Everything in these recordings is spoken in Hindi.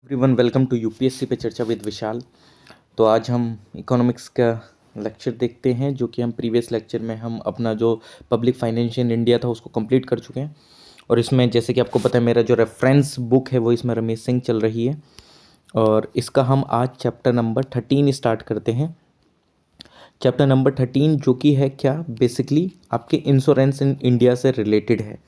एवरीवन वेलकम टू यूपीएससी पे चर्चा विद विशाल। तो आज हम इकोनॉमिक्स का लेक्चर देखते हैं, जो कि हम प्रीवियस लेक्चर में हम अपना जो पब्लिक फाइनेंस इन इंडिया था उसको कंप्लीट कर चुके हैं। और इसमें जैसे कि आपको पता है, मेरा जो रेफरेंस बुक है वो इसमें रमेश सिंह चल रही है, और इसका हम आज चैप्टर नंबर 13 स्टार्ट करते हैं। चैप्टर नंबर 13 जो कि है क्या, बेसिकली आपके इंश्योरेंस इन इंडिया से रिलेटेड है।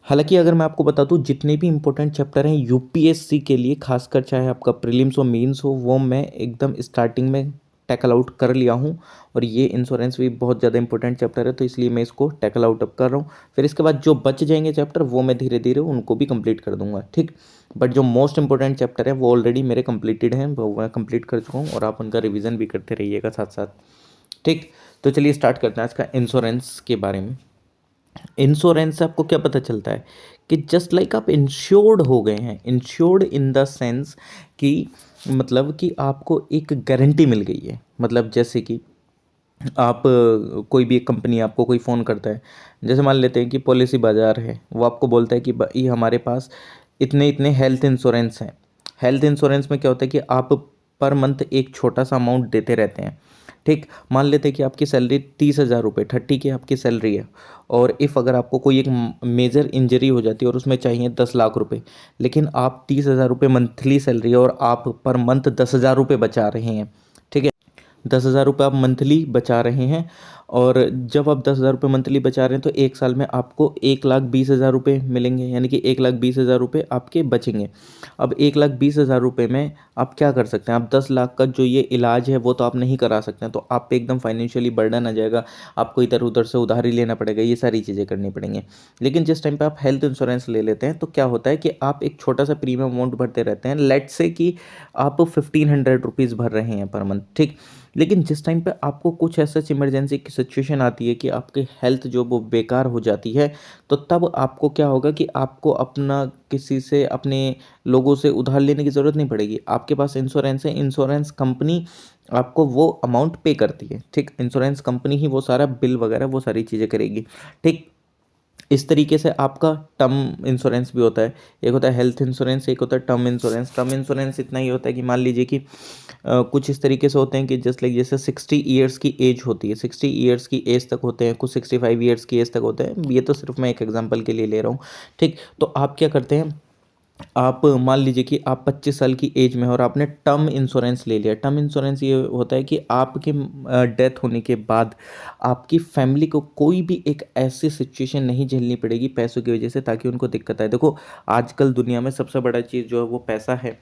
हालांकि अगर मैं आपको बता दूं, जितने भी इंपॉर्टेंट चैप्टर हैं यूपीएससी के लिए, खासकर चाहे आपका प्रीलिम्स हो मेंस हो, वो मैं एकदम स्टार्टिंग में टैकल आउट कर लिया हूं। और ये इंश्योरेंस भी बहुत ज़्यादा इंपॉर्टेंट चैप्टर है, तो इसलिए मैं इसको टैकल आउट अब कर रहा हूँ। फिर इसके बाद जो बच जाएंगे चैप्टर वो मैं धीरे धीरे उनको भी कंप्लीट कर दूंगा, ठीक। बट जो मोस्ट इंपॉर्टेंट चैप्टर है वो ऑलरेडी मेरे कंप्लीटेड हैं, वो मैं कंप्लीट कर चुका हूँ, और आप उनका रिविजन भी करते रहिएगा साथ साथ, ठीक। तो चलिए स्टार्ट करते हैं आज का इंश्योरेंस के बारे में। इंश्योरेंस से आपको क्या पता चलता है कि जस्ट लाइक आप इंश्योर्ड हो गए हैं। इंश्योर्ड इन द सेंस कि मतलब कि आपको एक गारंटी मिल गई है। मतलब जैसे कि आप कोई भी एक कंपनी आपको कोई फ़ोन करता है, जैसे मान लेते हैं कि पॉलिसी बाजार है, वो आपको बोलता है कि भाई हमारे पास इतने इतने हेल्थ इंश्योरेंस हैं। हेल्थ इंश्योरेंस में क्या होता है कि आप पर मंथ एक छोटा सा अमाउंट देते रहते हैं, ठीक। मान लेते हैं कि आपकी सैलरी 30,000 रुपये, 30 की आपकी सैलरी है, और इफ़ अगर आपको कोई एक मेजर इंजरी हो जाती है और उसमें चाहिए 10 लाख रुपए, लेकिन आप 30,000 रुपये मंथली सैलरी है और आप पर मंथ 10,000 रुपये बचा रहे हैं, ठीक है। 10,000 रुपये आप मंथली बचा रहे हैं, और जब आप 10,000 रुपये मंथली बचा रहे हैं तो एक साल में आपको 1,20,000 रुपये मिलेंगे, यानी कि 1,20,000 रुपये आपके बचेंगे। अब 1,20,000 रुपये में आप क्या कर सकते हैं? आप 10 लाख का जो ये इलाज है वो तो आप नहीं करा सकते हैं, तो आप पे एकदम फाइनेंशियली बर्डन आ जाएगा, आपको इधर उधर से उधारी लेना पड़ेगा, ये सारी चीज़ें करनी पड़ेंगी। लेकिन जिस टाइम पे आप हेल्थ इंश्योरेंस ले लेते हैं तो क्या होता है कि आप एक छोटा सा प्रीमियम अमाउंट भरते रहते हैं। लेट्स से कि आप 1,500 रुपीज़ भर रहे हैं पर मंथ, ठीक। लेकिन जिस टाइम पे आपको कुछ ऐसा इमरजेंसी की सिचुएशन आती है कि आपकी हेल्थ जो वो बेकार हो जाती है, तो तब आपको क्या होगा कि आपको अपना किसी से, अपने लोगों से उधार लेने की ज़रूरत नहीं पड़ेगी। आपके पास इंश्योरेंस है, इंश्योरेंस कंपनी आपको वो अमाउंट पे करती है, ठीक। इंश्योरेंस कंपनी ही वो सारा बिल वगैरह वो सारी चीज़ें करेगी, ठीक। इस तरीके से आपका टर्म इंश्योरेंस भी होता है। एक होता है हेल्थ इंश्योरेंस, एक होता है टर्म इंश्योरेंस। टर्म इंश्योरेंस इतना ही होता है कि मान लीजिए कि कुछ इस तरीके से होते हैं कि जस्ट लाइक जैसे 60 ईयर्स की एज होती है, 60 ईयर्स की एज तक होते हैं, कुछ 65 ईयर्स की एज तक होते हैं। ये तो सिर्फ मैं एक एग्जांपल के लिए ले रहा हूँ, ठीक। तो आप क्या करते हैं, आप मान लीजिए कि आप 25 साल की एज में हो और आपने टर्म इंश्योरेंस ले लिया। टर्म इंश्योरेंस ये होता है कि आपके डेथ होने के बाद आपकी फैमिली को कोई भी एक ऐसी सिचुएशन नहीं झेलनी पड़ेगी पैसों की वजह से, ताकि उनको दिक्कत आए। देखो, आजकल दुनिया में सबसे बड़ा चीज़ जो है वो पैसा है,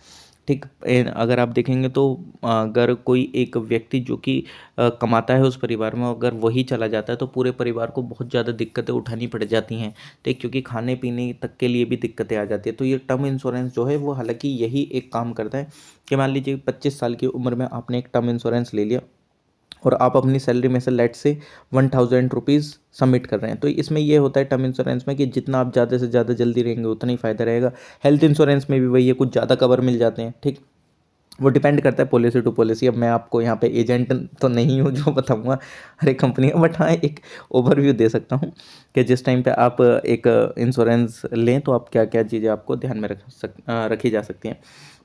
ठीक। अगर आप देखेंगे तो अगर कोई एक व्यक्ति जो कि कमाता है उस परिवार में, अगर वही चला जाता है तो पूरे परिवार को बहुत ज़्यादा दिक्कतें उठानी पड़ जाती हैं, ठीक। क्योंकि खाने पीने तक के लिए भी दिक्कतें आ जाती है। तो ये टर्म इंश्योरेंस जो है वो हालांकि यही एक काम करता है कि मान लीजिए 25 साल की उम्र में आपने एक टर्म इंश्योरेंस ले लिया, और आप अपनी सैलरी में से लेट से 1,000 रुपीज़ सबमिट कर रहे हैं। तो इसमें ये होता है टर्म इंश्योरेंस में कि जितना आप ज़्यादा से ज़्यादा जल्दी रहेंगे उतना ही फ़ायदा रहेगा। हेल्थ इंश्योरेंस में भी वही है, कुछ ज़्यादा कवर मिल जाते हैं, ठीक। वो डिपेंड करता है पॉलिसी टू पॉलिसी। अब मैं आपको यहाँ पे एजेंट तो नहीं हूँ जो बताऊँगा हर एक कंपनी का, बट हाँ एक ओवरव्यू दे सकता हूँ कि जिस टाइम पे आप एक इंश्योरेंस लें तो आप क्या क्या चीज़ें आपको ध्यान में रखी जा सकती हैं।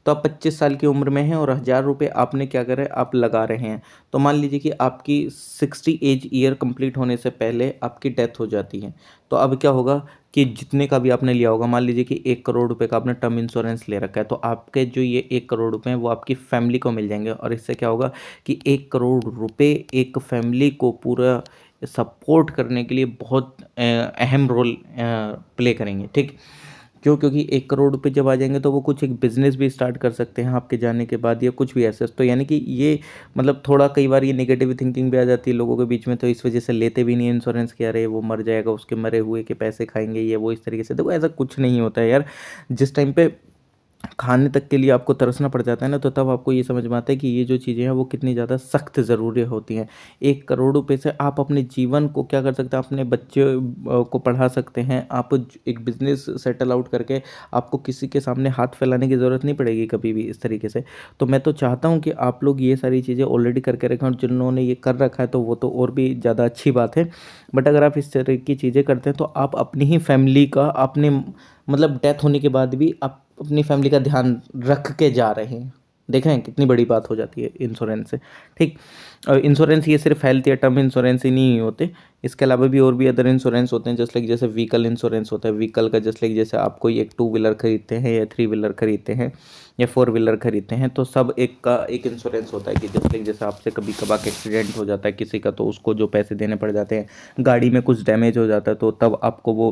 तो आप 25 साल की उम्र में हैं और 1,000 रुपये आपने क्या करे, आप लगा रहे हैं। तो मान लीजिए कि आपकी 60 एज ईयर कंप्लीट होने से पहले आपकी डेथ हो जाती है, तो अब क्या होगा कि जितने का भी आपने लिया होगा, मान लीजिए कि 1 करोड़ रुपए का आपने टर्म इंश्योरेंस ले रखा है, तो आपके जो ये 1 करोड़ रुपए हैं वो आपकी फैमिली को मिल जाएंगे। और इससे क्या होगा कि 1 करोड़ रुपए एक फैमिली को पूरा सपोर्ट करने के लिए बहुत अहम रोल प्ले करेंगे, ठीक। क्यों? क्योंकि 1 करोड़ रुपए जब आ जाएंगे तो वो कुछ एक बिजनेस भी स्टार्ट कर सकते हैं आपके जाने के बाद, या कुछ भी ऐसे। तो यानी कि ये मतलब थोड़ा कई बार ये नेगेटिव थिंकिंग भी आ जाती है लोगों के बीच में, तो इस वजह से लेते भी नहीं इंश्योरेंस कि अरे वो मर जाएगा, उसके मरे हुए के पैसे खाएंगे ये वो, इस तरीके से। देखो ऐसा कुछ नहीं होता है यार। जिस टाइम पे खाने तक के लिए आपको तरसना पड़ जाता है ना, तो तब आपको ये समझ में आता है कि ये जो चीज़ें हैं वो कितनी ज़्यादा सख्त ज़रूरी होती हैं। 1 करोड़ रुपए से आप अपने जीवन को क्या कर सकते हैं, अपने बच्चे को पढ़ा सकते हैं, आप एक बिजनेस सेटल आउट करके आपको किसी के सामने हाथ फैलाने की ज़रूरत नहीं पड़ेगी कभी भी इस तरीके से। तो मैं तो चाहता हूँ कि आप लोग ये सारी चीज़ें ऑलरेडी करके रखें, और जिन्होंने ये कर रखा है तो वो तो और भी ज़्यादा अच्छी बात है। बट अगर आप इस तरह की चीज़ें करते हैं तो आप अपनी ही फैमिली का, अपने मतलब डेथ होने के बाद भी आप अपनी फैमिली का ध्यान रख के जा रहे हैं। देखें कितनी बड़ी बात हो जाती है इंश्योरेंस से। ठीक। और इंश्योरेंस ये सिर्फ हेल्थ या टर्म इंश्योरेंस ही नहीं होते, इसके अलावा भी और भी अदर इंश्योरेंस होते हैं। जस्ट लाइक जैसे व्हीकल इंश्योरेंस होता है, व्हीकल का जस्ट लाइक जैसे आप कोई एक 2 व्हीलर खरीदते हैं या 3 व्हीलर खरीदते हैं या 4 व्हीलर खरीदते हैं, तो सब एक का एक इंश्योरेंस होता है कि जस्ट लाइक जैसे आपसे कभी कभार एक्सीडेंट हो जाता है किसी का, तो उसको जो पैसे देने पड़ जाते हैं। गाड़ी में कुछ डैमेज हो जाता है तो तब आपको वो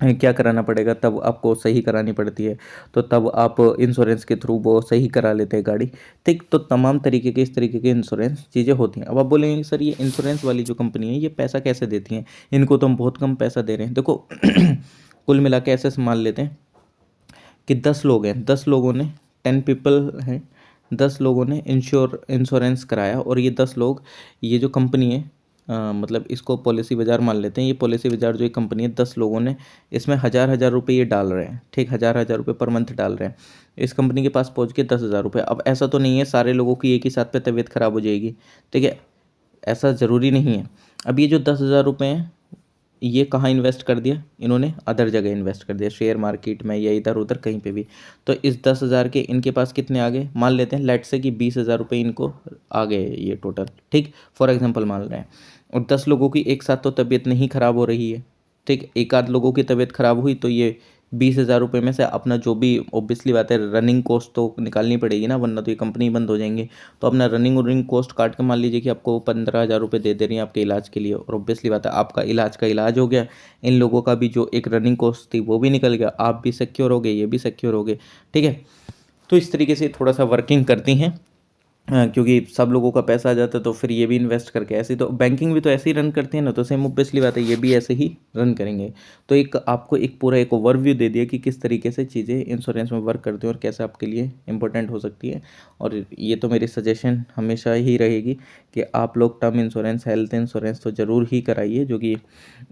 क्या कराना पड़ेगा, तब आपको सही करानी पड़ती है, तो तब आप इंश्योरेंस के थ्रू वो सही करा लेते हैं गाड़ी। ठीक। तो तमाम तरीके के इस तरीके के इंश्योरेंस चीज़ें होती हैं। अब आप बोलेंगे सर ये इंश्योरेंस वाली जो कंपनी है ये पैसा कैसे देती हैं, इनको तो हम बहुत कम पैसा दे रहे हैं। देखो कुल मिला के ऐसे मान लेते हैं कि 10 लोग हैं, 10 लोगों ने 10 पीपल हैं, 10 लोगों ने इंश्योरेंस कराया, और ये 10 लोग, ये जो कंपनी है मतलब इसको पॉलिसी बाजार मान लेते हैं। ये पॉलिसी बाजार जो एक कंपनी है, 10 लोगों ने इसमें हज़ार हज़ार रुपये ये डाल रहे हैं। ठीक, हज़ार हज़ार रुपये पर मंथ डाल रहे हैं इस कंपनी के पास पहुंच के 10,000 रुपये। अब ऐसा तो नहीं है सारे लोगों की एक ही साथ पे तबीयत खराब हो जाएगी, ठीक है, ऐसा ज़रूरी नहीं है। अब ये जो 10,000 रुपये हैं ये कहाँ इन्वेस्ट कर दिया इन्होंने, अदर जगह इन्वेस्ट कर दिया, शेयर मार्केट में या इधर उधर कहीं पे भी। तो इस 10,000 के इनके पास कितने आ गए, मान लेते हैं लेट से कि 20,000 रुपये इनको आ गए ये टोटल। ठीक, फॉर एग्जांपल मान रहे हैं। और 10 लोगों की एक साथ तो तबीयत नहीं खराब हो रही है। ठीक, एक आध लोगों की तबीयत खराब हुई तो ये 20,000 रुपये में से अपना जो भी, ऑब्वियसली बात है रनिंग कॉस्ट तो निकालनी पड़ेगी ना, वरना तो ये कंपनी बंद हो जाएंगे। तो अपना रनिंग कॉस्ट काट के मान लीजिए कि आपको 15,000 रुपये दे रही हैं आपके इलाज के लिए, और ऑब्वियसली बात है आपका इलाज का इलाज हो गया, इन लोगों का भी जो एक रनिंग कॉस्ट थी वो भी निकल गया, आप भी सिक्योर हो गए, ये भी सिक्योर हो गए। ठीक है, तो इस तरीके से थोड़ा सा वर्किंग करती हैं। क्योंकि सब लोगों का पैसा आ जाता है तो फिर ये भी इन्वेस्ट करके, ऐसे तो बैंकिंग भी तो ऐसे ही रन करती है ना, तो सेम ऑब्वियसली बात है ये भी ऐसे ही रन करेंगे। तो एक आपको एक पूरा एक ओवरव्यू दे दिया कि किस तरीके से चीज़ें इंश्योरेंस में वर्क करती हैं और कैसे आपके लिए इंपॉर्टेंट हो सकती है। और ये तो मेरी सजेशन हमेशा ही रहेगी कि आप लोग टर्म इंश्योरेंस, हेल्थ इंश्योरेंस तो ज़रूर ही कराइए, जो कि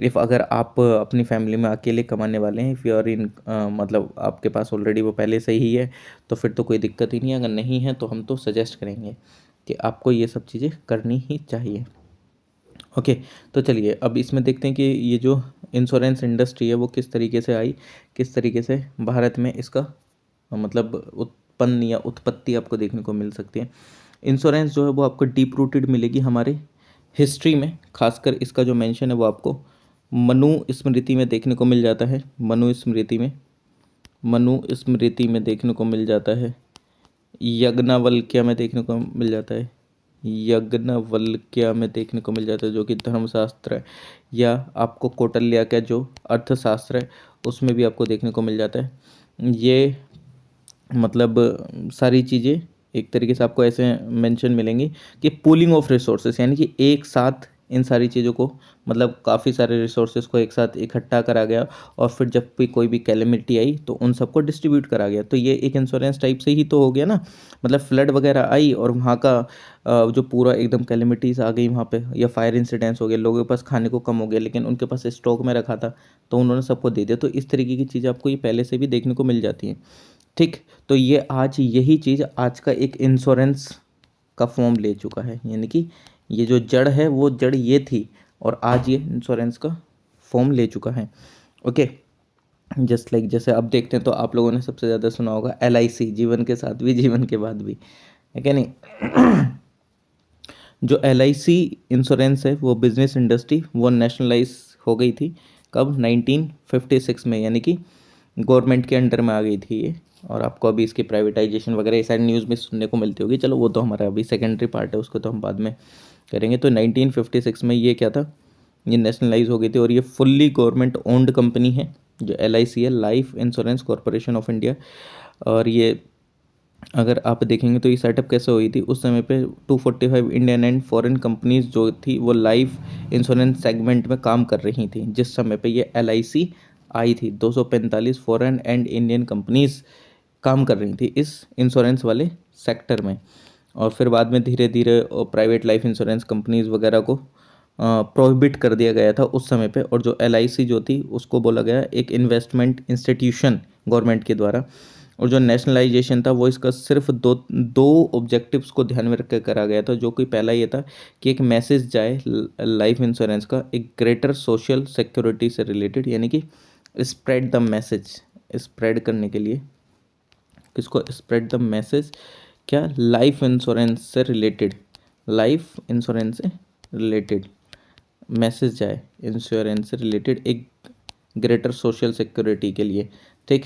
इफ़ अगर आप अपनी फैमिली में अकेले कमाने वाले हैं, इफ़ यू आर इन मतलब आपके पास ऑलरेडी वो पहले से ही है, तो फिर तो कोई दिक्कत ही नहीं है। अगर नहीं है तो हम तो सजेस्ट करेंगे कि आपको ये सब चीज़ें करनी ही चाहिए। ओके, तो चलिए अब इसमें देखते हैं कि ये जो इंश्योरेंस इंडस्ट्री है वो किस तरीके से आई, किस तरीके से भारत में इसका मतलब उत्पन्न या उत्पत्ति आपको देखने को मिल सकती है। इंश्योरेंस जो है वो आपको डीप रूटेड मिलेगी हमारे हिस्ट्री में, खासकर इसका जो मेंशन है वो आपको मनुस्मृति में देखने को मिल जाता है। मनुस्मृति में देखने को मिल जाता है। यज्ञवल्क्य में देखने को मिल जाता है। यज्ञवल्क्य में देखने को मिल जाता है जो कि धर्मशास्त्र है, या आपको कौटिल्य का जो अर्थशास्त्र है उसमें भी आपको देखने को मिल जाता है। ये मतलब सारी चीज़ें एक तरीके से आपको ऐसे मेंशन मिलेंगी कि पूलिंग ऑफ रिसोर्सेस, यानी कि एक साथ इन सारी चीज़ों को, मतलब काफ़ी सारे रिसोर्सेज को एक साथ इकट्ठा करा गया, और फिर जब भी कोई भी कैलेमिटी आई तो उन सबको डिस्ट्रीब्यूट करा गया। तो ये एक इंश्योरेंस टाइप से ही तो हो गया ना, मतलब फ्लड वगैरह आई और वहाँ का जो पूरा एकदम कैलेमिटीज़ आ गई वहाँ पे, या फायर इंसिडेंट्स हो गए, लोगों के पास खाने को कम हो गया लेकिन उनके पास स्टॉक में रखा था तो उन्होंने सबको दे दिया। तो इस तरीके की चीज़ें आपको ये पहले से भी देखने को मिल जाती हैं। ठीक, तो ये आज यही चीज़ आज का एक इंश्योरेंस का फॉर्म ले चुका है, यानी कि ये जो जड़ है वो जड़ ये थी और आज ये इंश्योरेंस का फॉर्म ले चुका है। ओके, जस्ट लाइक जैसे अब देखते हैं तो आप लोगों ने सबसे ज़्यादा सुना होगा LIC, जीवन के साथ भी जीवन के बाद भी, है क्या नहीं। जो LIC इंश्योरेंस है वो बिजनेस इंडस्ट्री वो नेशनलाइज हो गई थी कब, 1956 में, यानी कि गवर्नमेंट के अंडर में आ गई थी ये। और आपको अभी इसकी प्राइवेटाइजेशन वगैरह ये सारी न्यूज़ में सुनने को मिलती होगी, चलो वो तो हमारा अभी सेकेंडरी पार्ट है, उसको तो हम बाद में करेंगे। तो 1956 में ये क्या था, ये नेशनलाइज हो गई थी और ये फुल्ली गवर्नमेंट ओन्ड कंपनी है जो LIC है, life insurance corporation of India. और ये अगर आप देखेंगे तो ये सेटअप कैसे हुई थी उस समय पे, 245 इंडियन एंड फॉरेन कंपनीज जो थी वो लाइफ इंश्योरेंस सेगमेंट में काम कर रही थी जिस समय पे ये LIC आई थी। 245 फॉरेन एंड इंडियन कंपनीज काम कर रही थी इस इंश्योरेंस वाले सेक्टर में। और फिर बाद में धीरे धीरे प्राइवेट लाइफ इंश्योरेंस कंपनीज वगैरह को प्रोहिबिट कर दिया गया था उस समय पे, और जो LIC जो थी उसको बोला गया एक इन्वेस्टमेंट इंस्टीट्यूशन गवर्नमेंट के द्वारा। और जो नेशनलाइजेशन था वो इसका सिर्फ दो दो ऑब्जेक्टिव्स को ध्यान में रख कर करा गया था, जो कि पहला ये था कि एक मैसेज जाए लाइफ इंश्योरेंस का एक ग्रेटर सोशल सिक्योरिटी से रिलेटेड, यानी कि स्प्रेड द मैसेज स्प्रेड करने के लिए, किसको स्प्रेड द मैसेज, क्या, लाइफ इंश्योरेंस से रिलेटेड, लाइफ इंश्योरेंस से रिलेटेड मैसेज जाए, इंश्योरेंस से रिलेटेड एक ग्रेटर सोशल सिक्योरिटी के लिए, ठीक।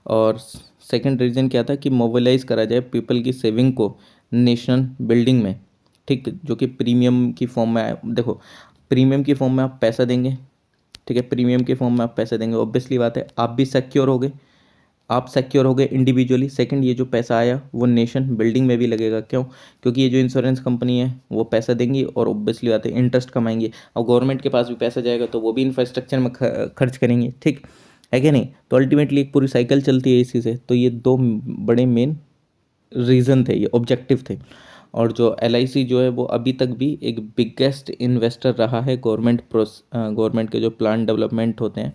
और सेकंड रीज़न क्या था कि मोबिलाइज करा जाए पीपल की सेविंग को नेशन बिल्डिंग में, ठीक, जो कि प्रीमियम की फॉर्म में आए। देखो, प्रीमियम की फॉर्म में आप पैसा देंगे, ठीक है, प्रीमियम के फॉर्म में आप पैसे देंगे, ऑब्वियसली बात है आप भी सिक्योर हो गए, आप सिक्योर हो गए इंडिविजुअली। सेकंड, ये जो पैसा आया वो नेशन बिल्डिंग में भी लगेगा, क्यों, क्योंकि ये जो इंश्योरेंस कंपनी है वो पैसा देंगी और ऑब्वियसली बात है इंटरेस्ट कमाएंगे, और गवर्नमेंट के पास भी पैसा जाएगा तो वो भी इंफ्रास्ट्रक्चर में खर्च करेंगे, ठीक है कि नहीं। तो अल्टीमेटली एक पूरी साइकिल चलती है इसी से। तो ये दो बड़े मेन रीज़न थे, ये ऑब्जेक्टिव थे। और जो LIC जो है वो अभी तक भी एक बिगेस्ट इन्वेस्टर रहा है गवर्नमेंट के जो प्लान डेवलपमेंट होते हैं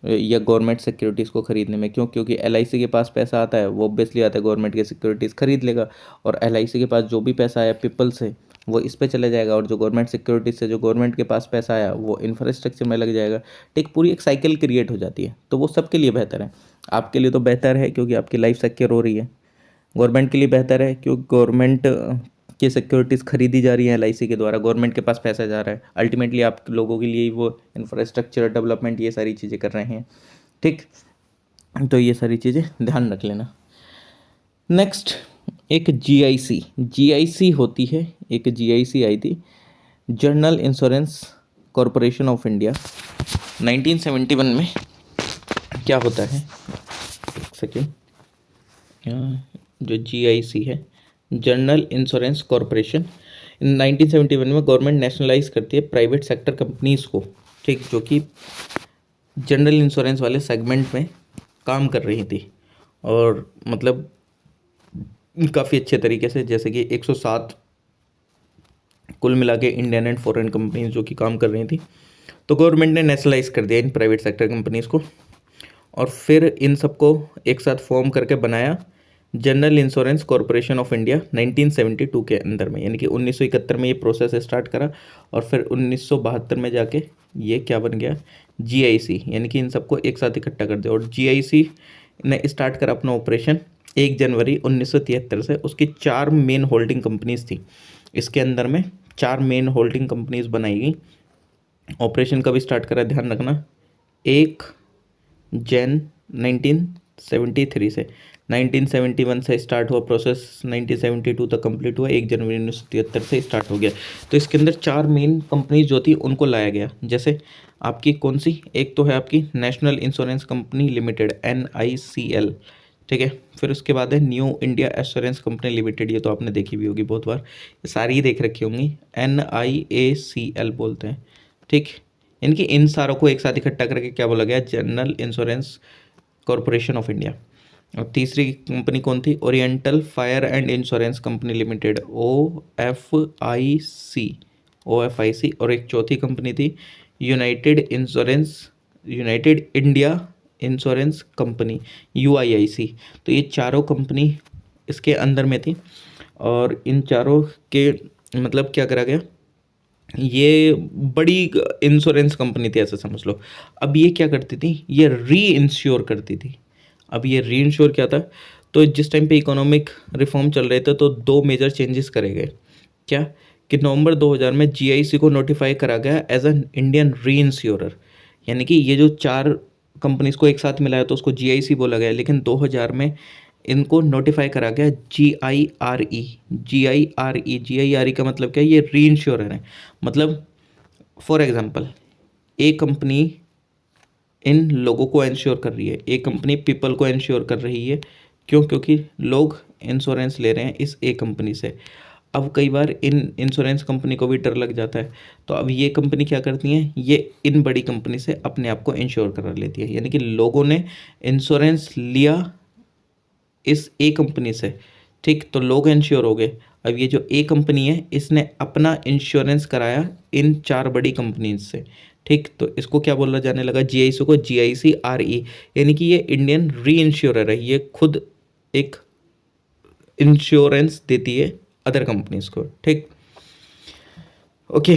या गवर्नमेंट सिक्योरिटीज़ को ख़रीदने में। क्यों, क्योंकि LIC के पास पैसा आता है, वो ऑब्वियसली आता है गवर्नमेंट के सिक्योरिटीज़ खरीद लेगा, और LIC के पास जो भी पैसा आया पीपल से वो इस पे चले जाएगा, और जो गवर्नमेंट सिक्योरिटीज से जो गवर्नमेंट के पास पैसा आया वो इंफ्रास्ट्रक्चर में लग जाएगा। ठीक, पूरी एक साइकिल क्रिएट हो जाती है। तो वो सबके लिए बेहतर है। आपके लिए तो बेहतर है क्योंकि आपकी लाइफ सिक्योर हो रही है, गवर्नमेंट के लिए बेहतर है क्योंकि गवर्नमेंट की सिक्योरिटीज़ खरीदी जा रही है LIC के द्वारा, गवर्नमेंट के पास पैसा जा रहा है, अल्टीमेटली आप लोगों के लिए वो इंफ्रास्ट्रक्चर डेवलपमेंट ये सारी चीज़ें कर रहे हैं। ठीक, तो ये सारी चीज़ें ध्यान रख लेना। नेक्स्ट, एक GIC होती है, एक GIC आई थी, general insurance corporation of India. 1971 में क्या होता है, एक सेकेंड, जो GIC है जनरल इंश्योरेंस कॉरपोरेशन, 1971 में गवर्नमेंट नेशनलाइज करती है प्राइवेट सेक्टर कंपनीज़ को, ठीक, जो कि जनरल इंश्योरेंस वाले सेगमेंट में काम कर रही थी, और मतलब काफ़ी अच्छे तरीके से, जैसे कि 107 कुल मिला के इंडियन एंड फॉरेन कंपनीज जो कि काम कर रही थी। तो गवर्नमेंट ने नेशनलाइज कर दिया इन प्राइवेट सेक्टर कंपनीज़ को, और फिर इन सबको एक साथ फॉर्म करके बनाया general insurance corporation of India 1972 के अंदर में, यानी कि 1971 में ये प्रोसेस स्टार्ट करा, और फिर 1972 में जाके ये क्या बन गया, GIC, यानी कि इन सबको एक साथ इकट्ठा कर दिया। और GIC ने स्टार्ट करा अपना ऑपरेशन 1 जनवरी 1973 से। उसकी 4 मेन होल्डिंग कंपनीज थी, इसके अंदर में 4 मेन होल्डिंग कंपनीज बनाई गई। ऑपरेशन कब स्टार्ट करा, ध्यान रखना, 1 जन 1973 से, 1971 से स्टार्ट हुआ प्रोसेस, 1972 तक कंप्लीट हुआ, 1 जनवरी 1973 से स्टार्ट हो गया। तो इसके अंदर 4 मेन कंपनीज जो थी उनको लाया गया, जैसे आपकी कौन सी, एक तो है आपकी national insurance company limited NICL, ठीक है। फिर उसके बाद है new India assurance company limited, ये तो आपने देखी भी होगी बहुत बार, ये सारी ही देख रखी होंगी, NIACL बोलते हैं, ठीक। इनकी इन सारों को एक साथ इकट्ठा करके क्या बोला गया, general insurance corporation of India. और तीसरी कंपनी कौन थी, oriental fire and insurance company limited, OFIC। और एक चौथी कंपनी थी United India insurance company, UIIC। तो ये चारों कंपनी इसके अंदर में थी, और इन चारों के मतलब क्या करा गया, ये बड़ी इंश्योरेंस कंपनी थी ऐसा समझ लो। अब ये क्या करती थी, ये री इंश्योर करती थी। अब ये री इंश्योर क्या था, तो जिस टाइम पे इकोनॉमिक रिफॉर्म चल रहे थे तो 2 मेजर चेंजेस करे गए, क्या, कि नवंबर 2000 में GIC को नोटिफाई करा गया एज एन इंडियन री इंश्योरर, यानी कि ये जो 4 कंपनीज को एक साथ मिलाया तो उसको GIC बोला गया, लेकिन 2000 में इनको नोटिफाई करा गया GIRE का मतलब क्या है, ये री इंश्योरर है। मतलब फॉर एग्जांपल, एक कंपनी इन लोगों को इंश्योर कर रही है, एक कंपनी पीपल को इंश्योर कर रही है, क्यों, क्योंकि लोग इंश्योरेंस ले रहे हैं इस एक कंपनी से। अब कई बार इन इंश्योरेंस कंपनी को भी डर लग जाता है, तो अब ये कंपनी क्या करती हैं, ये इन बड़ी कंपनी से अपने आप को इंश्योर करा लेती है, यानी कि लोगों ने इंश्योरेंस लिया इस ए कंपनी से, ठीक, तो लोग इंश्योर हो गए। अब ये जो ए कंपनी है इसने अपना इंश्योरेंस कराया इन 4 बड़ी कंपनीज से, ठीक, तो इसको क्या बोला जाने लगा, GIC को GICRE, यानी कि ये इंडियन री इंश्योरर है, ये खुद एक इंश्योरेंस देती है अदर कंपनीज को, ठीक। ओके।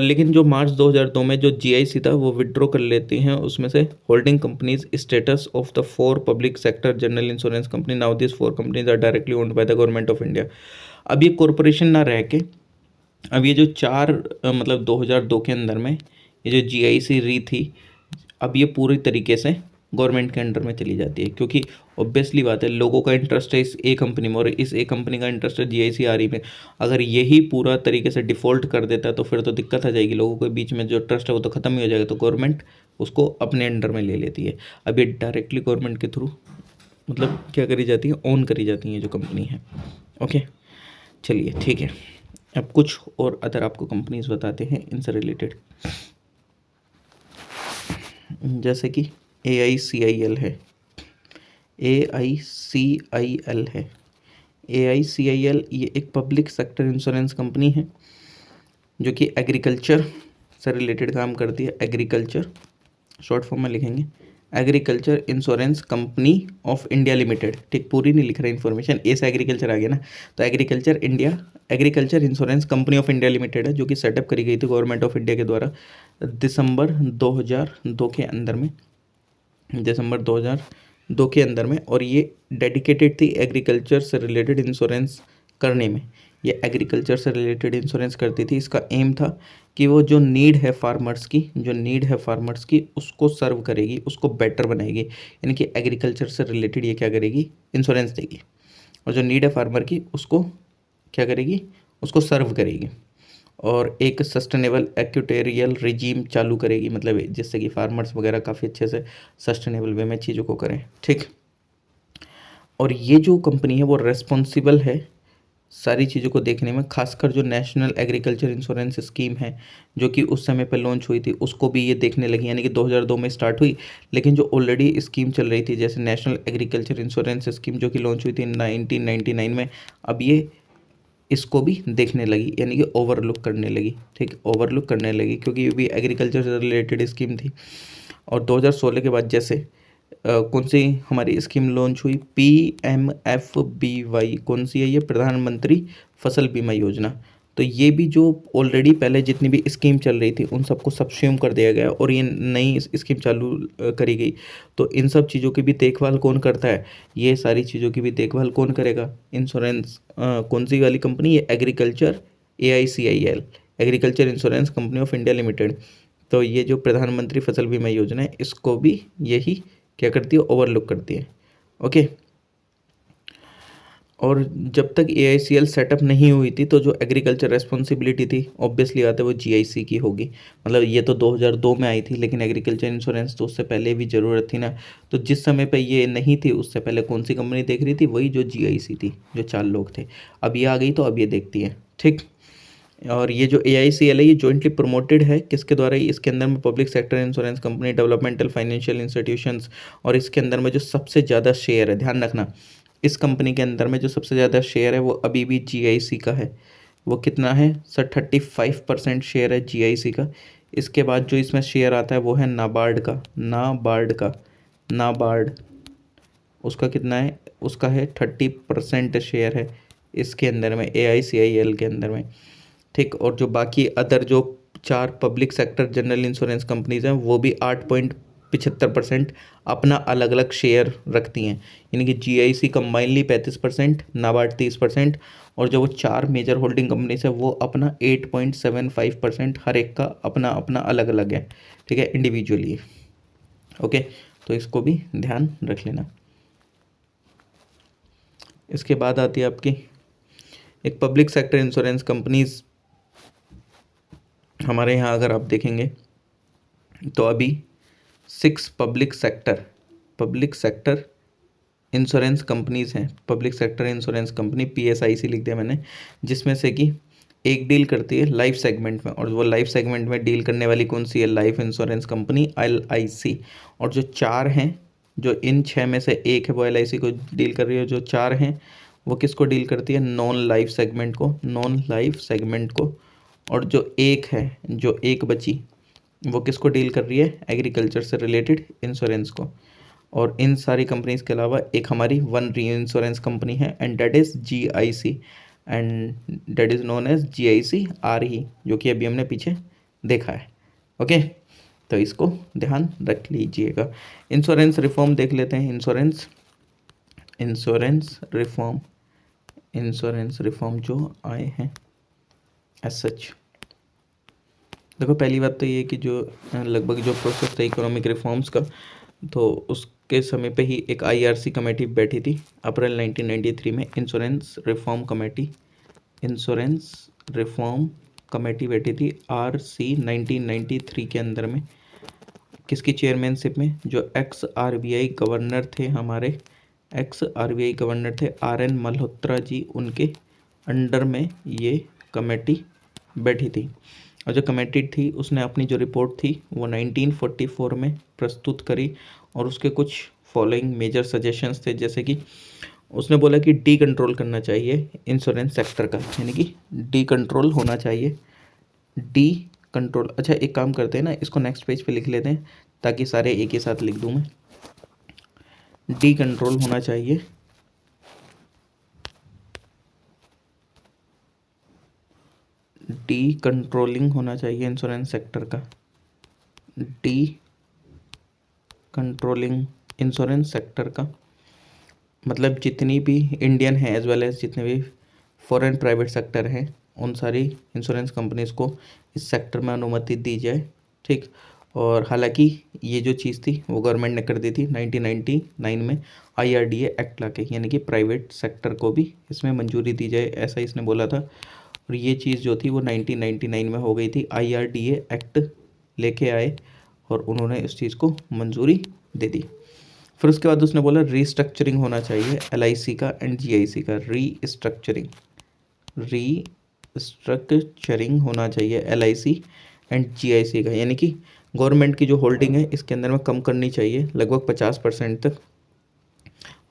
लेकिन जो मार्च 2002 में जो जीआईसी था वो विड्रॉ कर लेती हैं उसमें से holding companies status of the 4 public sector general insurance company. Now this 4 companies are directly owned by the government of India. अब ये कॉरपोरेशन ना रह के, अब ये जो चार मतलब 2002 के अंदर में ये जो जीआईसी री थी, अब ये पूरी तरीके से गवर्नमेंट के अंडर में चली जाती है, क्योंकि ऑब्वियसली बात है लोगों का इंटरेस्ट है इस ए कंपनी में और इस ए कंपनी का इंटरेस्ट है जीआईसी आर ई में। अगर यही पूरा तरीके से डिफ़ॉल्ट कर देता है तो फिर तो दिक्कत आ जाएगी, लोगों के बीच में जो ट्रस्ट है वो तो ख़त्म ही हो जाएगा, तो गवर्नमेंट उसको अपने अंडर में ले लेती है। अब ये डायरेक्टली गवर्नमेंट के थ्रू मतलब क्या करी जाती है, ओन करी जाती है जो कंपनी है। ओके, चलिए ठीक है। अब कुछ और अदर आपको कंपनीज बताते हैं इनसे रिलेटेड, जैसे कि AICIL है, AICIL है। AICIL ये एक पब्लिक सेक्टर इंश्योरेंस कंपनी है जो कि एग्रीकल्चर से रिलेटेड काम करती है। एग्रीकल्चर शॉर्ट फॉर्म में लिखेंगे agriculture insurance company of India limited. ठीक, पूरी नहीं लिख रहा इन्फॉर्मेशन, ए से एग्रीकल्चर आ गया ना, तो agriculture insurance company of India limited है जो कि सेटअप करी गई थी गवर्नमेंट ऑफ इंडिया के द्वारा दिसंबर 2002 के अंदर में, दिसंबर 2002 के अंदर में। और ये डेडिकेटेड थी एग्रीकल्चर से रिलेटेड इंश्योरेंस करने में। ये एग्रीकल्चर से रिलेटेड इंश्योरेंस करती थी। इसका एम था कि वो जो नीड है फार्मर्स की, जो नीड है फार्मर्स की उसको सर्व करेगी, उसको बेटर बनाएगी। यानी कि एग्रीकल्चर से रिलेटेड ये क्या करेगी, इंश्योरेंस देगी, और जो नीड है फार्मर की उसको क्या करेगी, उसको सर्व करेगी। और एक सस्टेनेबल एक्यूटेरियल रिजीम चालू करेगी, मतलब जिससे कि फार्मर्स वगैरह काफ़ी अच्छे से सस्टेनेबल वे में चीज़ों को करें। ठीक, और ये जो कंपनी है वो रेस्पॉन्सिबल है सारी चीज़ों को देखने में, खासकर जो नेशनल एग्रीकल्चर इंश्योरेंस स्कीम है जो कि उस समय पर लॉन्च हुई थी उसको भी ये देखने लगी। यानी कि 2002 में स्टार्ट हुई, लेकिन जो ऑलरेडी स्कीम चल रही थी जैसे नेशनल एग्रीकल्चर इंश्योरेंस स्कीम जो कि लॉन्च हुई थी 1999 में, अब ये इसको भी देखने लगी, यानी कि ओवरलुक करने लगी। ठीक, ओवरलुक करने लगी क्योंकि ये भी एग्रीकल्चर से रिलेटेड स्कीम थी। और 2016 के बाद जैसे कौन सी हमारी स्कीम लॉन्च हुई, PMFBY, कौन सी है ये, प्रधानमंत्री फसल बीमा योजना। तो ये भी जो ऑलरेडी पहले जितनी भी स्कीम चल रही थी उन सबको सबस्यूम कर दिया गया और ये नई स्कीम चालू करी गई। तो इन सब चीज़ों की भी देखभाल कौन करता है, ये सारी चीज़ों की भी देखभाल कौन करेगा, इंश्योरेंस कौन सी वाली कंपनी, ये agriculture AICIL, agriculture insurance company of India limited. तो ये जो प्रधानमंत्री फसल बीमा योजना है इसको भी यही क्या करती है, ओवरलुक करती है। ओके, और जब तक AICL सेटअप नहीं हुई थी तो जो एग्रीकल्चर रेस्पॉन्सिबिलिटी थी ऑब्वियसली बात है वो GIC की होगी। मतलब ये तो 2002 में आई थी, लेकिन एग्रीकल्चर इंश्योरेंस तो उससे पहले भी ज़रूरत थी ना। तो जिस समय पे ये नहीं थी उससे पहले कौन सी कंपनी देख रही थी, वही जो GIC थी, जो 4 लोग थे। अब ये आ गई तो अब ये देखती है। ठीक, और ये जो AICL है ये जॉइंटली प्रमोटेड है किसके द्वारा, इसके अंदर में public sector insurance company, developmental financial institutions. और इसके अंदर में जो सबसे ज़्यादा शेयर है, ध्यान रखना, इस कंपनी के अंदर में जो सबसे ज़्यादा शेयर है वो अभी भी GIC का है। वो कितना है सर, 35% शेयर है GIC का। इसके बाद जो इसमें शेयर आता है वो है नाबार्ड का, नाबार्ड उसका कितना है, उसका है 30% शेयर है इसके अंदर में, AICIL के अंदर में। ठीक, और जो बाकी अदर जो 4 public sector general insurance companies हैं वो भी 8.75% अपना अलग अलग शेयर रखती हैं। यानी कि GIC कंबाइनली 35%, नाबार्ड 30%, और जो वो 4 मेजर होल्डिंग कंपनीज है वो अपना 8.75% हर एक का अपना अपना अलग अलग है। ठीक है, इंडिविजुअली। ओके, तो इसको भी ध्यान रख लेना। इसके बाद आती है आपकी एक पब्लिक सेक्टर इंश्योरेंस कंपनीज। हमारे यहाँ अगर आप देखेंगे तो अभी 6 पब्लिक सेक्टर इंश्योरेंस कंपनीज हैं। Public sector insurance company PSIC लिख दिया मैंने, जिसमें से कि एक डील करती है लाइफ सेगमेंट में, और वो लाइफ सेगमेंट में डील करने वाली कौन सी है, लाइफ इंश्योरेंस कंपनी LIC। और जो 4 हैं, जो इन 6 में से एक है वो LIC को डील कर रही है, जो 4 हैं वो किसको डील करती है, नॉन लाइफ सेगमेंट को। और जो एक है, जो एक बची वो किसको डील कर रही है, एग्रीकल्चर से रिलेटेड इंश्योरेंस को। और इन सारी कंपनीज के अलावा एक हमारी वन री इंश्योरेंस कंपनी है and that is GIC, and that is known as GIC-RE, जो कि अभी हमने पीछे देखा है। ओके, तो इसको ध्यान रख लीजिएगा। इंश्योरेंस रिफॉर्म देख लेते हैं। इंश्योरेंस रिफॉर्म जो आए हैं एज सच। देखो, पहली बात तो ये कि जो लगभग जो प्रोसेस था इकोनॉमिक रिफॉर्म्स का, तो उसके समय पे ही एक IRC कमेटी बैठी थी अप्रैल 1993 में। इंश्योरेंस रिफॉर्म कमेटी बैठी थी RC 1993 के अंदर में। किसकी चेयरमैनशिप में? जो एक्स RBI गवर्नर थे RN मल्होत्रा जी, उनके अंडर में ये कमेटी बैठी थी। और जो कमेटी थी उसने अपनी जो रिपोर्ट थी वो 1944 में प्रस्तुत करी, और उसके कुछ फॉलोइंग मेजर सजेशंस थे, जैसे कि उसने बोला कि डी कंट्रोल करना चाहिए इंश्योरेंस सेक्टर का, यानी कि डी कंट्रोल होना चाहिए। डी कंट्रोल, अच्छा एक काम करते हैं ना, इसको नेक्स्ट पेज पे लिख लेते हैं ताकि सारे एक ही साथ लिख दूँ मैं। डी कंट्रोल होना चाहिए, डी कंट्रोलिंग होना चाहिए इंश्योरेंस सेक्टर का। डी कंट्रोलिंग इंश्योरेंस सेक्टर का मतलब जितनी भी इंडियन है एज वेल एज जितने भी फॉरेन प्राइवेट सेक्टर हैं, उन सारी इंश्योरेंस कंपनीज को इस सेक्टर में अनुमति दी जाए। ठीक, और हालांकि ये जो चीज़ थी वो गवर्नमेंट ने कर दी थी 1999 में IRDA एक्ट लाके, यानी कि प्राइवेट सेक्टर को भी इसमें मंजूरी दी जाए, ऐसा इसने बोला था। और ये चीज़ जो थी वो 1999 में हो गई थी। IRDA एक्ट लेके आए और उन्होंने इस चीज़ को मंजूरी दे दी। फिर उसके बाद उसने बोला रीस्ट्रक्चरिंग होना चाहिए LIC का एंड GIC का। रीस्ट्रक्चरिंग होना चाहिए LIC एंड GIC का, यानी कि गवर्नमेंट की जो होल्डिंग है इसके अंदर में कम करनी चाहिए, लगभग 50% तक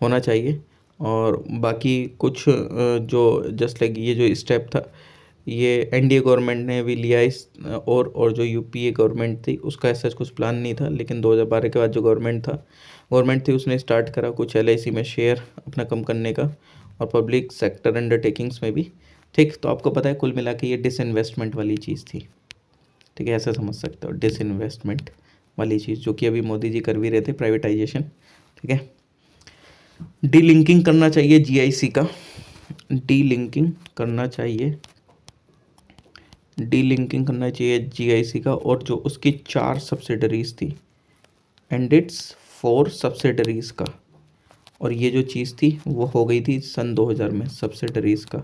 होना चाहिए। और बाकी कुछ जो जस्ट लाइक ये जो स्टेप था ये NDA गवर्नमेंट ने भी लिया इस, और जो UPA गवर्नमेंट थी उसका ऐसा कुछ प्लान नहीं था, लेकिन 2012 के बाद जो गवर्नमेंट थी उसने स्टार्ट करा कुछ LIC में शेयर अपना कम करने का, और पब्लिक सेक्टर अंडरटेकिंग्स में भी। ठीक, तो आपको पता है कुल मिला के ये डिसइन्वेस्टमेंट वाली चीज़ थी। ठीक है, ऐसा समझ सकते हो, डिसइन्वेस्टमेंट वाली चीज़, जो कि अभी मोदी जी कर भी रहे थे, प्राइवेटाइजेशन। ठीक है, डीलिंकिंग करना चाहिए GIC का, डीलिंकिंग करना चाहिए GIC का, और जो उसकी 4 सब्सिडरीज थी एंड इट्स 4 सब्सिडरीज का। और ये जो चीज़ थी वो हो गई थी सन 2000 में सब्सिडरीज का,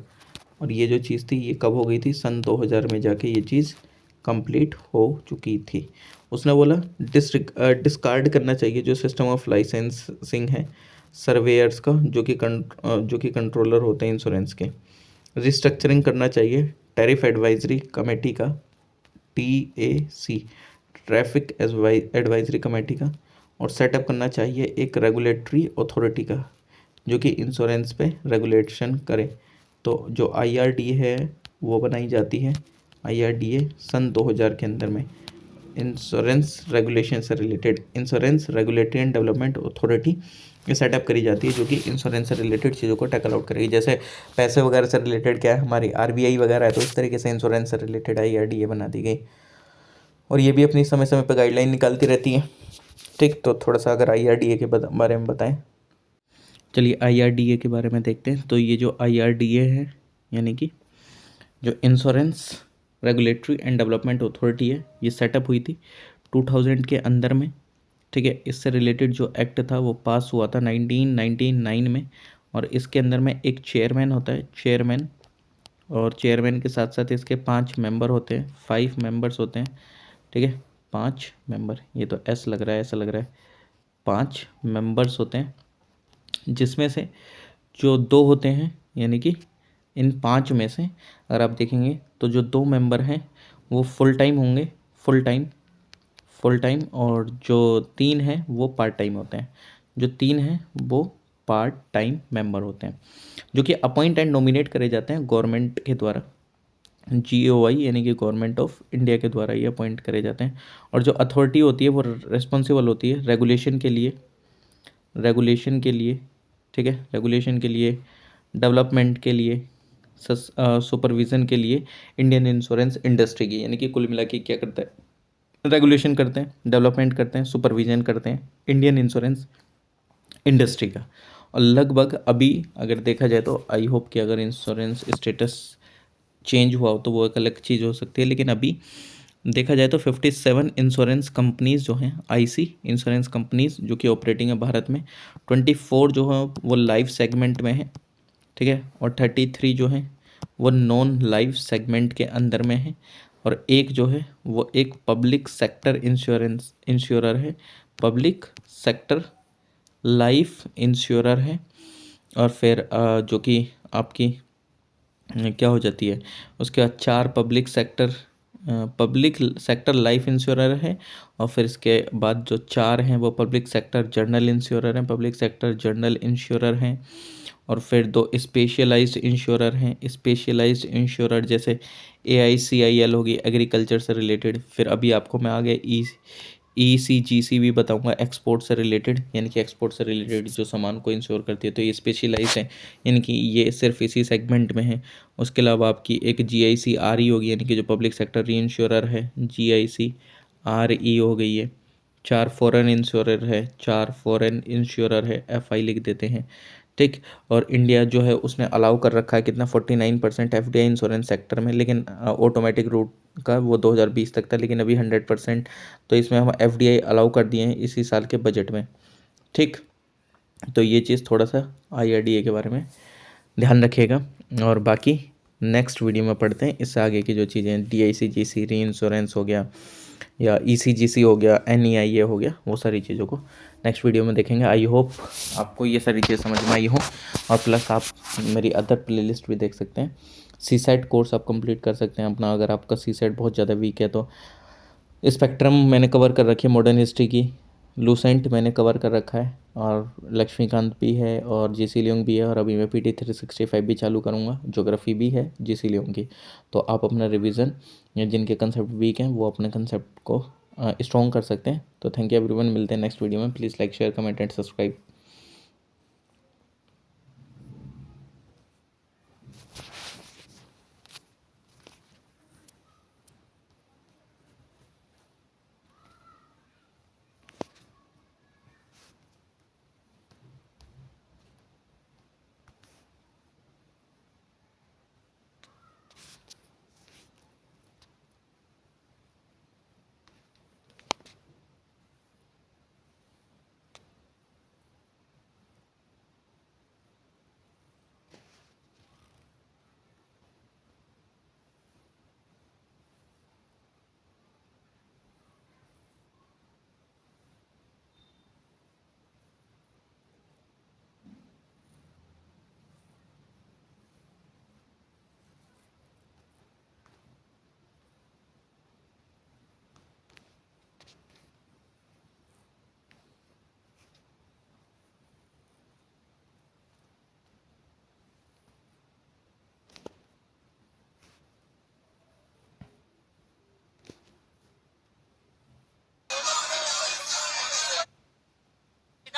और ये जो चीज़ थी ये कब हो गई थी? सन 2000 में जाके ये चीज़ कंप्लीट हो चुकी थी। उसने बोला डिस्कार्ड करना चाहिए जो सिस्टम ऑफ लाइसेंसिंग है सर्वेयर्स का, जो कि कंट्रोलर होते हैं इंश्योरेंस के। रिस्ट्रक्चरिंग करना चाहिए टैरिफ एडवाइजरी कमेटी का, TAC, ट्रैफिक एडवाइजरी कमेटी का। और सेटअप करना चाहिए एक रेगुलेटरी अथॉरिटी का, जो कि इंश्योरेंस पे रेगुलेशन करे। तो जो IRDA है वो बनाई जाती है, IRDA सन 2000 के अंदर में। इंश्योरेंस रेगुलेशन से related insurance regulatory and development authority ये सेटअप करी जाती है, जो कि इंश्योरेंस से रिलेटेड चीज़ों को टैकल आउट करेगी। जैसे पैसे वगैरह से रिलेटेड क्या है हमारी RBI वगैरह है, तो इस तरीके से इंश्योरेंस से रिलेटेड IRDA बना दी गई, और ये भी अपनी समय समय पर गाइडलाइन निकालती रहती है। ठीक, तो थोड़ा सा अगर IRDA के बारे में बताएं। चलिए IRDA के बारे में देखते हैं। तो ये जो IRDA है, यानी कि जो insurance regulatory and development authority है, ये सेटअप हुई थी 2000 के अंदर में। ठीक है, इससे रिलेटेड जो एक्ट था वो पास हुआ था 1999 में, और इसके अंदर में एक चेयरमैन होता है, चेयरमैन, और चेयरमैन के साथ साथ इसके 5 मेंबर होते हैं, 5 मेंबर्स होते हैं। ठीक है, 5 मेंबर, ये तो S लग रहा है, ऐसा लग रहा है, 5 मेंबर्स होते हैं, जिसमें से जो 2 होते हैं, यानी कि इन 5 में से अगर आप देखेंगे तो जो 2 मेंबर हैं वो फुल टाइम होंगे, फुल टाइम, और जो 3 हैं वो पार्ट टाइम होते हैं। जो 3 हैं वो पार्ट टाइम मेंबर होते हैं, जो कि अपॉइंट एंड नॉमिनेट करे जाते हैं गवर्नमेंट के द्वारा, GOI यानी कि गवर्नमेंट ऑफ इंडिया के द्वारा ये अपॉइंट करे जाते हैं। और जो अथॉरिटी होती है वो रिस्पॉन्सिबल होती है रेगुलेशन के लिए, ठीक है, रेगुलेशन के लिए, डेवलपमेंट के लिए, सुपरविज़न के लिए इंडियन इंश्योरेंस इंडस्ट्री की, यानी कि कुल मिला के क्या करता है, रेगुलेशन करते हैं, डेवलपमेंट करते हैं, सुपरविज़न करते हैं इंडियन इंश्योरेंस इंडस्ट्री का। और लगभग अभी अगर देखा जाए तो आई होप कि अगर इंश्योरेंस स्टेटस चेंज हुआ हो तो वो एक अलग चीज़ हो सकती है, लेकिन अभी देखा जाए तो 57 इंश्योरेंस कंपनीज़ जो हैं, आईसी इंश्योरेंस कंपनीज़ जो कि ऑपरेटिंग है भारत में, 24 जो है वो लाइफ सेगमेंट में है, ठीक है, और 33 जो है वो नॉन लाइफ सेगमेंट के अंदर में है, और एक जो है वो एक पब्लिक सेक्टर इंश्योरेंस इंश्योरर है, पब्लिक सेक्टर लाइफ इंश्योरर है। और फिर जो कि आपकी क्या हो जाती है, उसके बाद 4 पब्लिक सेक्टर लाइफ इंश्योरर है, और फिर इसके बाद जो 4 हैं वो पब्लिक सेक्टर जर्नल इंश्योरर हैं, पब्लिक सेक्टर जर्नल इंश्योरर हैं। और फिर 2 स्पेशलाइज्ड इंश्योरर हैं, स्पेशलाइज्ड इंश्योरर जैसे AICIL होगी एग्रीकल्चर से रिलेटेड। फिर अभी आपको मैं आगे ECGC भी बताऊंगा, एक्सपोर्ट से रिलेटेड, यानी कि एक्सपोर्ट से रिलेटेड जो सामान को इंश्योर करती है, तो ये स्पेशलाइज है, यानी कि ये सिर्फ इसी सेगमेंट में है। उसके अलावा आपकी एक GICRE होगी, यानी कि जो पब्लिक सेक्टर री इंश्योरर है, GICRE हो गई है। 4 फॉरेन इंश्योरर है, 4 फॉरेन इंश्योरर है, FI लिख देते हैं, ठीक। और इंडिया जो है उसने अलाउ कर रखा है कितना, 49% FDI इंश्योरेंस सेक्टर में, लेकिन ऑटोमेटिक रूट का वो 2020 तक था, लेकिन अभी 100%, तो इसमें हम FDI अलाउ कर दिए हैं इसी साल के बजट में, ठीक। तो ये चीज़ थोड़ा सा IRDA के बारे में ध्यान रखिएगा। और बाकी नेक्स्ट वीडियो में पढ़ते हैं इससे आगे की जो चीज़ें, DICGC री इंश्योरेंस हो गया, या ECGC हो गया, NEIA हो गया, वो सारी चीज़ों को नेक्स्ट वीडियो में देखेंगे। आई होप आपको ये सारी चीज़ें समझ में आई हो, और प्लस आप मेरी अदर प्लेलिस्ट भी देख सकते हैं। CSET कोर्स आप कंप्लीट कर सकते हैं अपना, अगर आपका CSET बहुत ज़्यादा वीक है तो। स्पेक्ट्रम मैंने कवर कर रखी है, मॉडर्न हिस्ट्री की। लूसेंट मैंने कवर कर रखा है, और लक्ष्मीकांत भी है, और GC लियोंग भी है, और अभी मैं PT 365 भी चालू करूँगा। ज्योग्राफी भी है GC लियोंग की। तो आप अपना रिवीजन, या जिनके कंसेप्ट वीक हैं वो अपने कंसेप्ट को स्ट्रॉन्ग कर सकते हैं। तो थैंक यू एवरीवन, मिलते हैं नेक्स्ट वीडियो में। Please like, share, comment and subscribe.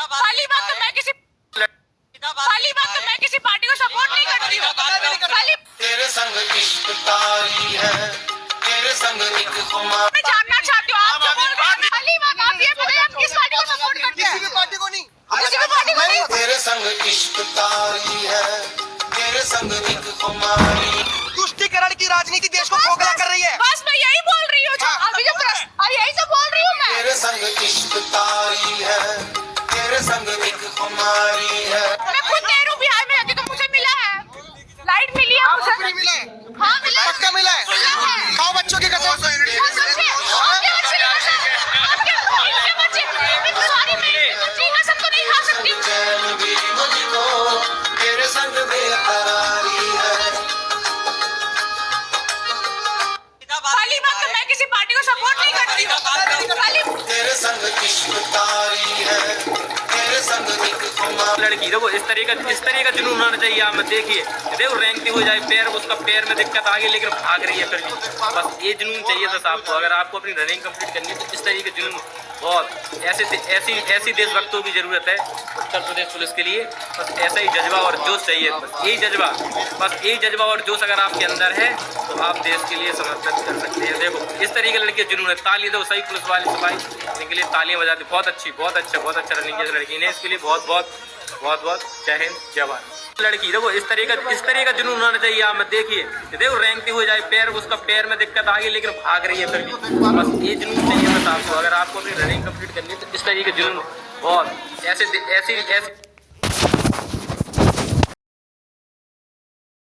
पहली बात तो मैं किसी पार्टी को सपोर्ट नहीं करती हूँ। तेरे संग इश्क तारी है, तेरे संग एक खुमार। मैं जानना चाहती हूँ आप जो बोल रहे हैं। पहली बात आप ये बताइए आप किस पार्टी को सपोर्ट करते हैं? किसी भी पार्टी को नहीं, किसी भी पार्टी को नहीं। तेरे संग इश्क तारी है, तेरे संग एक खुमारी। तुष्टीकरण की राजनीति देश को खोखला कर रही है। बस मैं यही बोल रही हूँ, अभी जो यही सब बोल रही हूँ मैं। तेरे संग इश्क तारी है, तेरे संग एक खुमारी है। मैं खुद नेहरू बिहार में रहती, तो मुझे मिला है, लाइट मिली है मुझे। फ्री मिला है? हाँ मिला है। पक्का मिला है? खाओ बच्चों की कसम। तेरे संग बेकरारी है। पहली बात तो मैं किसी पार्टी को सपोर्ट नहीं करती हूँ। तेरे संग इश्क तारी है, तेरे संग एक खुमार। लड़की देखो इस तरह का जुनून होना चाहिए। आप देखिए देखो रैंकती हो जाए पैर, उसका पैर में दिक्कत आ गई लेकिन भाग रही है फिर भी, बस ये जुनून चाहिए बस आपको। अगर आपको अपनी रनिंग कंप्लीट करनी है तो इस तरीके के जुनून बहुत ऐसी देशभक्तों की जरूरत है उत्तर प्रदेश पुलिस के लिए। बस ऐसा ही जज्बा और जोश चाहिए, बस यही जज्बा और जोश अगर आपके अंदर है तो आप देश के लिए समर्पित कर सकते हैं। देखो इस तरीके के लड़के जुनून है। ताली दो सही पुलिस वाले सिपाही इनके लिए तालियां बजाते। बहुत अच्छा रनिंग किया लड़की ने, इसके लिए बहुत बहुत जय हिंद जय भारत। लड़की देखो इस तरह का जुनून होना चाहिए। आप देखिए देखो रैंकती हो जाए पैर, उसका पैर में दिक्कत आ गई लेकिन भाग रही है फिर भी, बस ये जुनून चाहिए बस आपको। अगर आपको अपनी रनिंग कंप्लीट करनी है तो इस तरीके के जुनून बहुत ऐसे